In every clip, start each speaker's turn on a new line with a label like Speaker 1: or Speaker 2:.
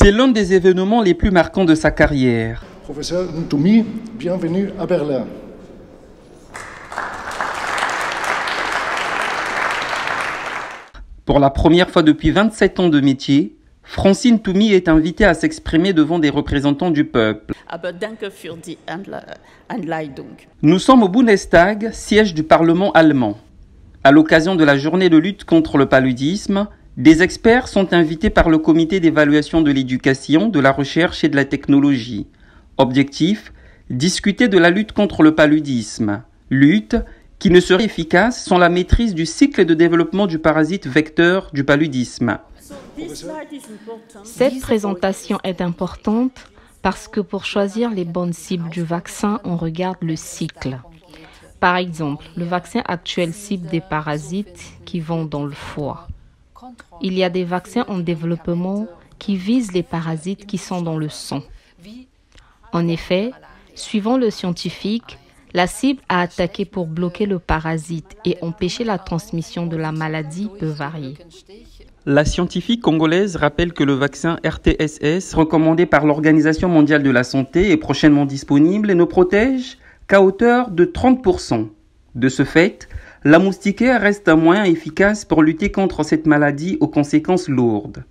Speaker 1: C'est l'un des événements les plus marquants de sa carrière.
Speaker 2: Professeur Ntoumi, bienvenue à Berlin.
Speaker 1: Pour la première fois depuis 27 ans de métier, Francine Ntoumi est invitée à s'exprimer devant des représentants du peuple. Nous sommes au Bundestag, siège du Parlement allemand. À l'occasion de la journée de lutte contre le paludisme, des experts sont invités par le comité d'évaluation de l'éducation, de la recherche et de la technologie. Objectif, discuter de la lutte contre le paludisme. Lutte qui ne serait efficace sans la maîtrise du cycle de développement du parasite vecteur du paludisme.
Speaker 3: Cette présentation est importante parce que pour choisir les bonnes cibles du vaccin, on regarde le cycle. Par exemple, le vaccin actuel cible des parasites qui vont dans le foie. Il y a des vaccins en développement qui visent les parasites qui sont dans le sang. En effet, suivant le scientifique, la cible à attaquer pour bloquer le parasite et empêcher la transmission de la maladie peut varier.
Speaker 1: La scientifique congolaise rappelle que le vaccin RTSS, recommandé par l'Organisation mondiale de la santé, est prochainement disponible et ne protège qu'à hauteur de 30%. De ce fait, la moustiquaire reste un moyen efficace pour lutter contre cette maladie aux conséquences lourdes.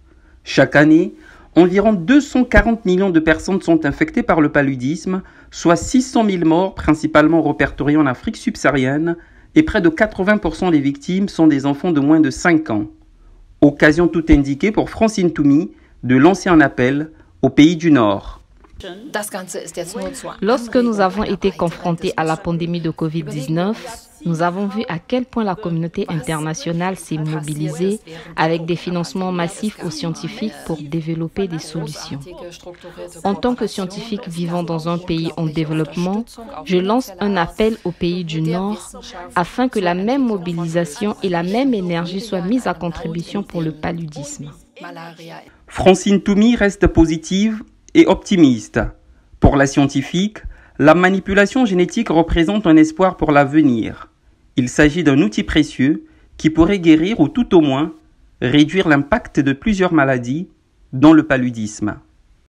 Speaker 1: Chaque année, environ 240 millions de personnes sont infectées par le paludisme, soit 600 000 morts principalement répertoriés en Afrique subsaharienne, et près de 80% des victimes sont des enfants de moins de 5 ans. Occasion tout indiquée pour Francine Ntoumi de lancer un appel aux pays du Nord.
Speaker 3: Lorsque nous avons été confrontés à la pandémie de Covid-19, nous avons vu à quel point la communauté internationale s'est mobilisée avec des financements massifs aux scientifiques pour développer des solutions. En tant que scientifique vivant dans un pays en développement, je lance un appel aux pays du Nord afin que la même mobilisation et la même énergie soient mises à contribution pour le paludisme.
Speaker 1: Francine Ntoumi reste positive et optimiste. Pour la scientifique, la manipulation génétique représente un espoir pour l'avenir. Il s'agit d'un outil précieux qui pourrait guérir ou tout au moins réduire l'impact de plusieurs maladies, dont le paludisme.